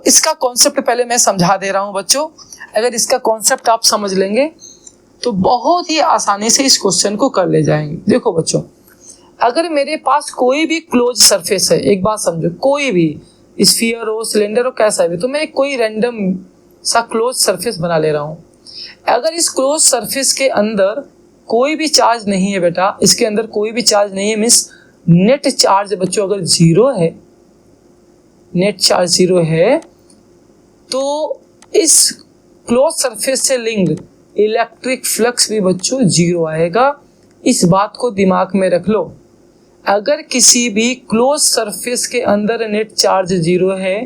इसका कॉन्सेप्ट पहले मैं समझा दे रहा हूं बच्चों। अगर इसका कॉन्सेप्ट आप समझ लेंगे तो बहुत ही आसानी से इस क्वेश्चन को कर ले जाएंगे। देखो बच्चों, अगर मेरे पास कोई भी क्लोज सरफेस है, एक बात समझो, कोई भी स्फीयर हो, सिलेंडर हो, कैसा भी, तो मैं कोई रैंडम सा क्लोज सरफेस बना ले रहा हूं। अगर इस क्लोज सरफेस के अंदर कोई भी चार्ज नहीं है बेटा, इसके अंदर कोई भी चार्ज नहीं है, मीन्स नेट चार्ज बच्चों अगर जीरो है, नेट चार्ज जीरो है, तो इस क्लोज सरफेस से लिंक्ड इलेक्ट्रिक फ्लक्स भी बच्चों जीरो आएगा। इस बात को दिमाग में रख लो। अगर किसी भी क्लोज सरफेस के अंदर नेट चार्ज जीरो है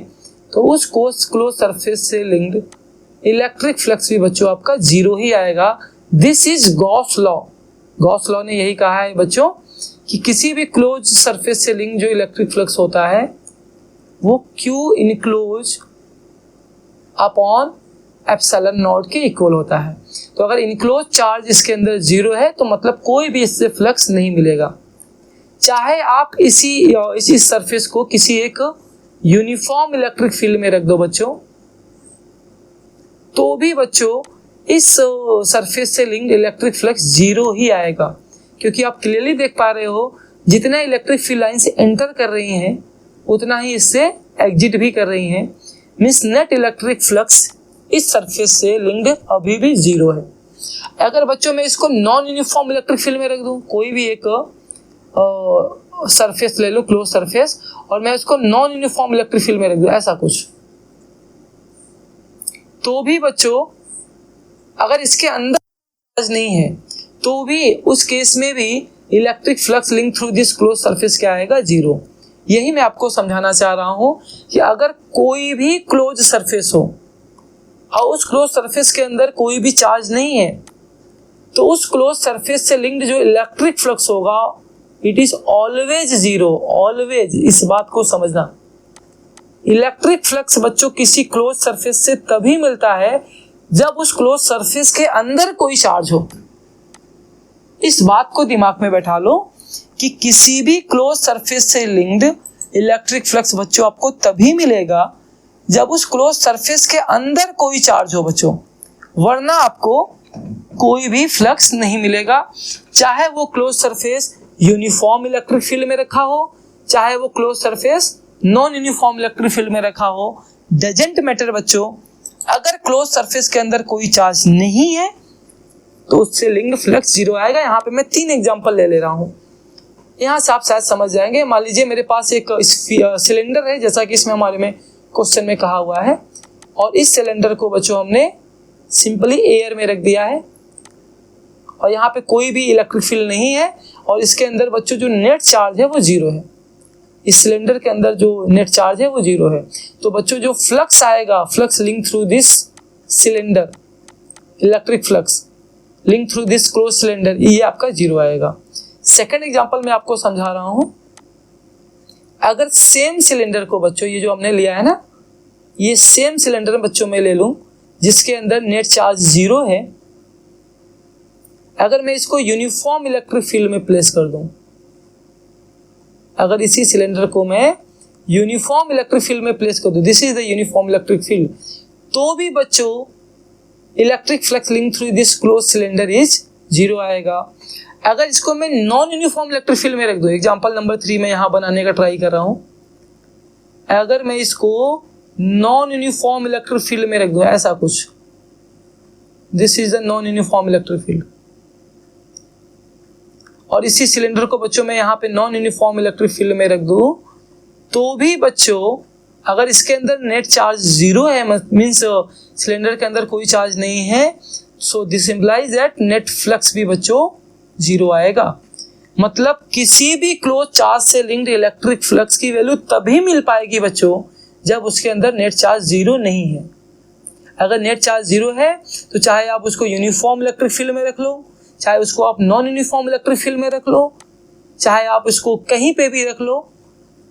तो उस क्लोज सरफेस से लिंक्ड इलेक्ट्रिक फ्लक्स भी बच्चों आपका जीरो ही आएगा। This is Gauss law. Gauss law ने यही कहा है बच्चों कि किसी भी क्लोज सरफेस से लिंक जो इलेक्ट्रिक फ्लक्स होता है वो Q enclose upon epsilon not के इक्वल होता है। तो अगर इनक्लोज चार्ज इसके अंदर जीरो है तो मतलब कोई भी इससे फ्लक्स नहीं मिलेगा। चाहे आप इसी सरफेस को किसी एक यूनिफॉर्म इलेक्ट्रिक फील्ड में रख दो बच्चों, तो भी बच्चों इस सरफेस से लिंक्ड इलेक्ट्रिक फ्लक्स जीरो ही आएगा, क्योंकि आप क्लियरली देख पा रहे हो जितना इलेक्ट्रिक फील्ड लाइन से एंटर कर रही हैं उतना ही इससे एग्जिट भी कर रही हैं। मींस नेट इलेक्ट्रिक फ्लक्स इस सरफेस से लिंक्ड अभी भी जीरो है। अगर बच्चों मैं इसको नॉन यूनिफॉर्म इलेक्ट्रिक फील्ड में रख दूं, कोई भी एक सरफेस ले लो, क्लोज सरफेस, और मैं इसको नॉन यूनिफॉर्म इलेक्ट्रिक फील्ड में रख दूं, ऐसा कुछ, तो भी बच्चों अगर इसके अंदर चार्ज नहीं है तो भी उस केस में भी electric flux link through this close surface क्या आएगा? जीरो। यही मैं आपको समझाना चाह रहा हूं कि अगर कोई भी क्लोज सरफेस हो और उस क्लोज सरफेस के अंदर कोई भी चार्ज नहीं है तो उस क्लोज सरफेस से लिंक्ड जो इलेक्ट्रिक फ्लक्स होगा it is always zero. Always, इस बात को समझना। इलेक्ट्रिक फ्लक्स बच्चों किसी क्लोज सरफेस से तभी मिलता है जब उस क्लोज सरफेस के अंदर कोई चार्ज हो। इस बात को दिमाग में बैठा लो कि किसी भी क्लोज सरफेस से लिंक्ड इलेक्ट्रिक फ्लक्स बच्चों आपको तभी मिलेगा जब उस क्लोज सरफेस के अंदर कोई चार्ज हो बच्चों, वरना आपको कोई भी फ्लक्स नहीं मिलेगा। चाहे वो close surface uniform electric field में रखा हो, चाहे वो close surface non uniform electric field में रखा हो, डजंट मैटर बच्चों। अगर क्लोज सरफेस के अंदर कोई चार्ज नहीं है तो उससे लिंक्ड फ्लक्स जीरो आएगा। यहाँ पे मैं 3 एग्जांपल ले रहा हूँ, यहाँ से आप शायद समझ जाएंगे। मान लीजिए मेरे पास एक सिलेंडर है, जैसा कि इसमें हमारे में क्वेश्चन में कहा हुआ है, और इस सिलेंडर को बच्चों हमने सिंपली एयर में रख दिया है और यहाँ पे कोई भी इलेक्ट्रिक फील्ड नहीं है और इसके अंदर बच्चों जो नेट चार्ज है वो जीरो है। इस सिलेंडर के अंदर जो नेट चार्ज है वो जीरो है। तो बच्चों जो फ्लक्स आएगा, flux link through this cylinder, electric flux link through this close cylinder, ये आपका जीरो आएगा। सेकंड एग्जांपल मैं आपको समझा रहा हूं। अगर सेम सिलेंडर को बच्चों, ये जो हमने लिया है ना, ये सेम सिलेंडर बच्चों में ले लूं जिसके अंदर नेट चार्ज जीरो है, अगर मैं इसको यूनिफॉर्म इलेक्ट्रिक फील्ड में प्लेस कर दूं, अगर इसी सिलेंडर को मैं यूनिफॉर्म इलेक्ट्रिक फील्ड में प्लेस कर दूं, this is the uniform electric field, तो भी बच्चों electric flux link through this close cylinder is zero आएगा। अगर इसको मैं नॉन यूनिफॉर्म इलेक्ट्रिक फील्ड में रख दूं, एग्जांपल नंबर 3 में यहां बनाने का ट्राई कर रहा हूं, अगर मैं इसको नॉन यूनिफॉर्म इलेक्ट्रिक फील्ड में रख दूं, ऐसा कुछ, this is the non uniform electric field, और इसी सिलेंडर को बच्चों मैं यहाँ पे नॉन यूनिफॉर्म इलेक्ट्रिक फील्ड में रख दूं, तो भी बच्चों अगर इसके अंदर नेट चार्ज जीरो है, मीन्स सिलेंडर के अंदर कोई चार्ज नहीं है, so this implies that net flux भी बच्चों जीरो आएगा। मतलब किसी भी क्लोज चार्ज से लिंक्ड इलेक्ट्रिक फ्लक्स की वैल्यू तभी मिल पाएगी बच्चों जब उसके अंदर नेट चार्ज जीरो नहीं है। अगर नेट चार्ज जीरो है तो चाहे आप उसको यूनिफॉर्म इलेक्ट्रिक फील्ड में रख लो, चाहे उसको आप नॉन यूनिफॉर्म इलेक्ट्रिक फील्ड में रख लो, चाहे आप इसको कहीं पे भी रख लो,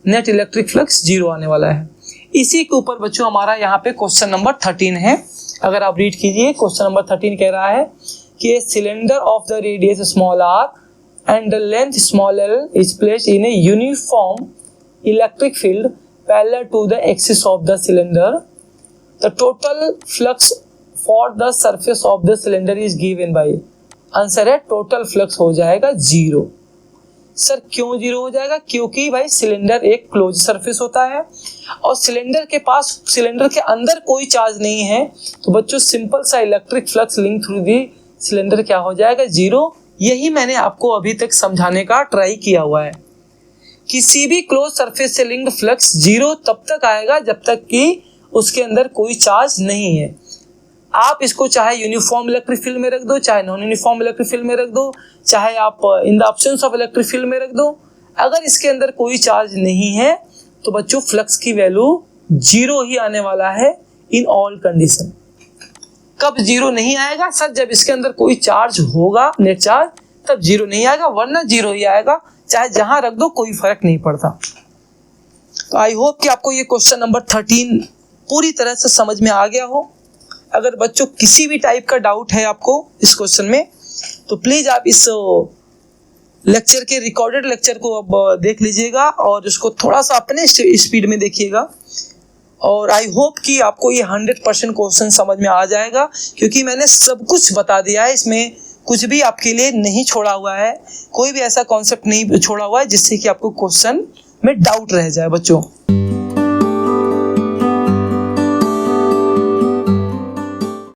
नेट इलेक्ट्रिक फ्लक्स जीरो आने वाला है। इसी के ऊपर बच्चों हमारा यहाँ पे क्वेश्चन नंबर 13 है। अगर आप रीड कीजिए, क्वेश्चन नंबर 13 कह रहा है कि cylinder of the radius small r and the length small l is placed in a uniform electric field parallel to the axis of the cylinder the total flux for the surface of the cylinder is given by, answer है total flux हो जाएगा 0। Sir क्यों 0 हो जाएगा? क्योंकि भाई cylinder एक close surface होता है और सिलेंडर के अंदर कोई चार्ज नहीं है, तो बच्चों सिंपल सा electric flux link through the cylinder क्या हो जाएगा? 0। यही मैंने आपको अभी तक समझाने का ट्राई किया हुआ है। किसी भी क्लोज सरफेस से लिंक्ड फ्लक्स 0 तब तक आएगा जब तक कि उसके अंदर कोई चार्ज नहीं है। आप इसको चाहे यूनिफॉर्म इलेक्ट्रिक फील्ड में रख दो, चाहे नॉन यूनिफॉर्म इलेक्ट्रिक फील्ड में रख दो, चाहे आप in the absence of electric field में रख दो, अगर इसके अंदर कोई चार्ज नहीं है तो बच्चों फ्लक्स की वैल्यू 0 ही आने वाला है इन ऑल कंडीशन। कब 0 नहीं आएगा? सर जब इसके अंदर कोई चार्ज होगा, नेट चार्ज, तब 0 नहीं आएगा, वरना 0 ही आएगा, चाहे जहां रख दो कोई फर्क नहीं पड़ता। तो आई होप कि आपको ये क्वेश्चन नंबर 13 पूरी तरह से समझ में आ गया हो। अगर बच्चों किसी भी टाइप का डाउट है आपको इस क्वेश्चन में, तो प्लीज आप इस लेक्चर के रिकॉर्डेड लेक्चर को अब देख लीजिएगा और उसको थोड़ा सा अपने स्पीड में देखिएगा। और आई होप कि आपको ये 100% क्वेश्चन समझ में आ जाएगा, क्योंकि मैंने सब कुछ बता दिया है, इसमें कुछ भी आपके लिए नहीं छोड़ा हुआ है, कोई भी ऐसा कॉन्सेप्ट नहीं छोड़ा हुआ है जिससे कि आपको क्वेश्चन में डाउट रह जाए बच्चों।